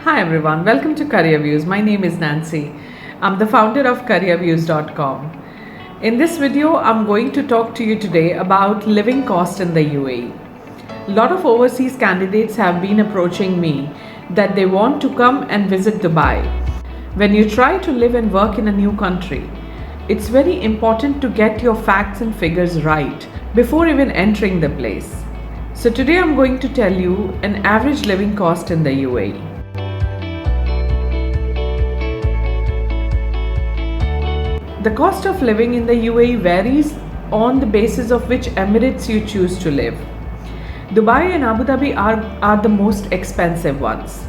Hi everyone, welcome to Careervues. My name is Nancy. I'm the founder of Careervues.com. In this video, I'm going to talk to you today about living cost in the UAE. A lot of overseas candidates have been approaching me that they want to come and visit Dubai. When you try to live and work in a new country, it's very important to get your facts and figures right before even entering the place. So today I'm going to tell you an average living cost in the UAE. The cost of living in the UAE varies on the basis of which emirates you choose to live. Dubai and Abu Dhabi are the most expensive ones.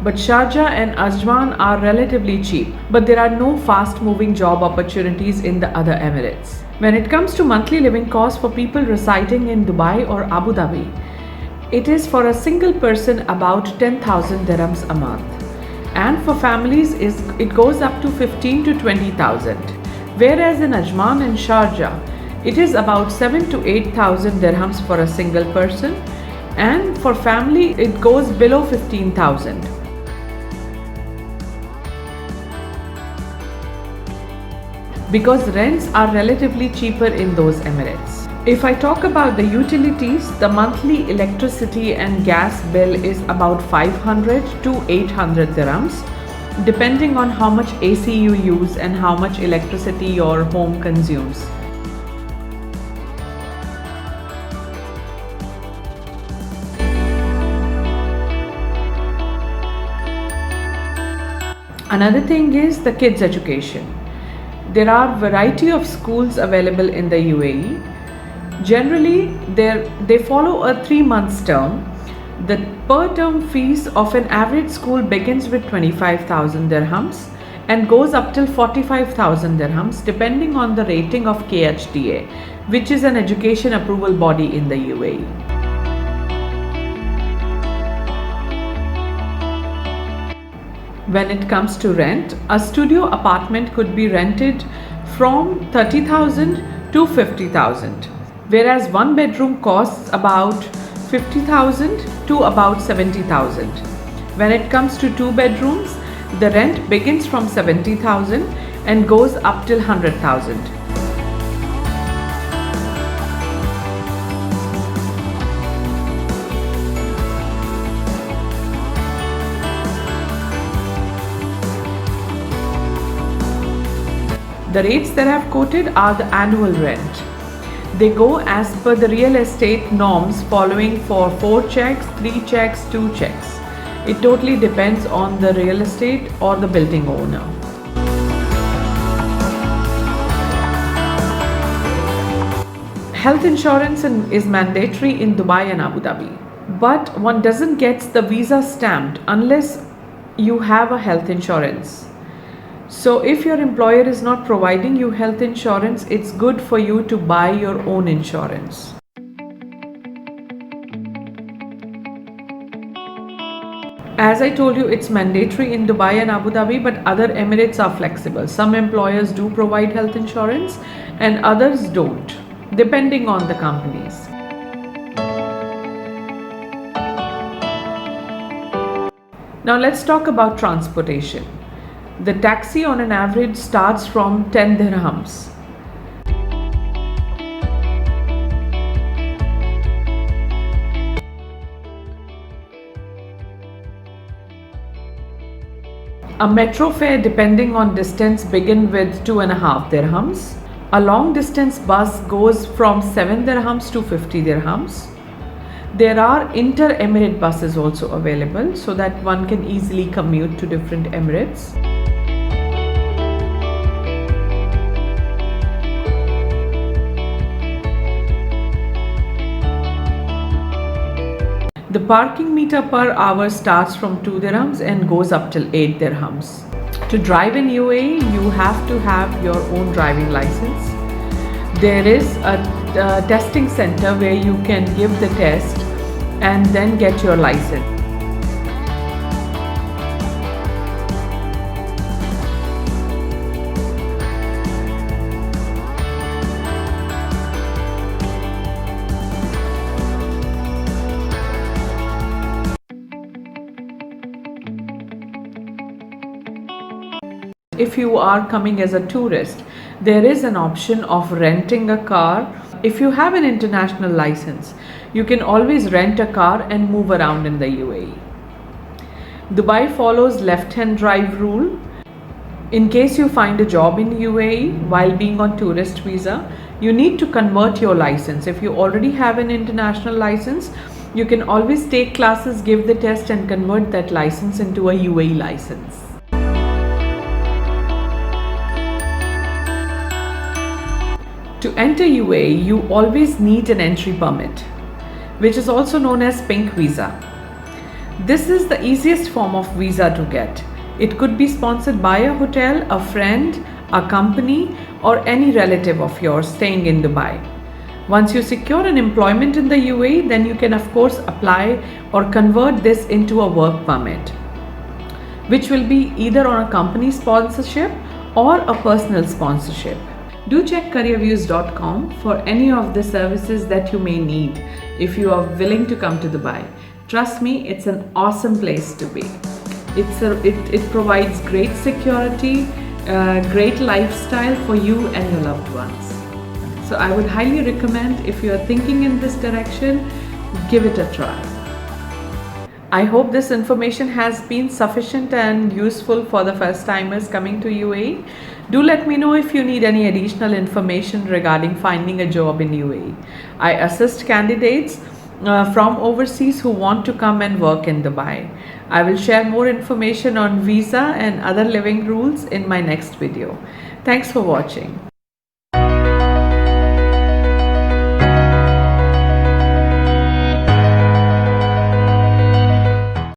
But Sharjah and Ajman are relatively cheap, but there are no fast-moving job opportunities in the other emirates. When it comes to monthly living costs for people residing in Dubai or Abu Dhabi, it is for a single person about 10,000 dirhams a month. And for families, it goes up to 15 to 20,000. Whereas in Ajman and Sharjah, it is about 7 to 8,000 dirhams for a single person, and for family, it goes below 15,000. Because rents are relatively cheaper in those emirates. If I talk about the utilities, the monthly electricity and gas bill is about 500 to 800 dirhams, depending on how much AC you use and how much electricity your home consumes. Another thing is the kids' education. There are variety of schools available in the UAE. Generally, they follow a 3 months term. The per term fees of an average school begins with 25,000 dirhams and goes up till 45,000 dirhams depending on the rating of KHDA, which is an education approval body in the UAE. When it comes to rent, a studio apartment could be rented from 30,000 to 50,000, whereas one bedroom costs about 50,000 to about 70,000. When it comes to 2 bedrooms, the rent begins from 70,000 and goes up till 100,000. The rates that I've quoted are the annual rent. They go as per the real estate norms, following for 4 checks, 3 checks, 2 checks. It totally depends on the real estate or the building owner. Health insurance is mandatory in Dubai and Abu Dhabi, but one doesn't get the visa stamped unless you have a health insurance. So if your employer is not providing you health insurance, it's good for you to buy your own insurance. As I told you, it's mandatory in Dubai and Abu Dhabi, but other emirates are flexible. Some employers do provide health insurance and others don't, depending on the companies. Now let's talk about transportation. The taxi on an average starts from 10 dirhams. A metro fare, depending on distance, begin with 2.5 dirhams. A long distance bus goes from 7 dirhams to 50 dirhams. There are inter-emirate buses also available so that one can easily commute to different emirates. The parking meter per hour starts from 2 dirhams and goes up till 8 dirhams. To drive in UAE, you have to have your own driving license. There is a testing center where you can give the test and then get your license. if you are coming as a tourist, there is an option of renting a car. If you have an international license, you can always rent a car and move around in the UAE. Dubai follows left-hand drive rule. In case you find a job in UAE while being on tourist visa, you need to convert your license. If you already have an international license, you can always take classes, give the test and convert that license into a UAE license. To enter UAE, you always need an entry permit, which is also known as pink visa. This is the easiest form of visa to get. It could be sponsored by a hotel, a friend, a company, or any relative of yours staying in Dubai. Once you secure an employment in the UAE, then you can of course apply or convert this into a work permit, which will be either on a company sponsorship or a personal sponsorship. Do check careervues.com for any of the services that you may need if you are willing to come to Dubai. Trust me, it's an awesome place to be. It provides great security, great lifestyle for you and your loved ones. So I would highly recommend, if you are thinking in this direction, give it a try. I hope this information has been sufficient and useful for the first timers coming to UAE. Do let me know if you need any additional information regarding finding a job in UAE. I assist candidates from overseas who want to come and work in Dubai. I will share more information on visa and other living rules in my next video. Thanks for watching.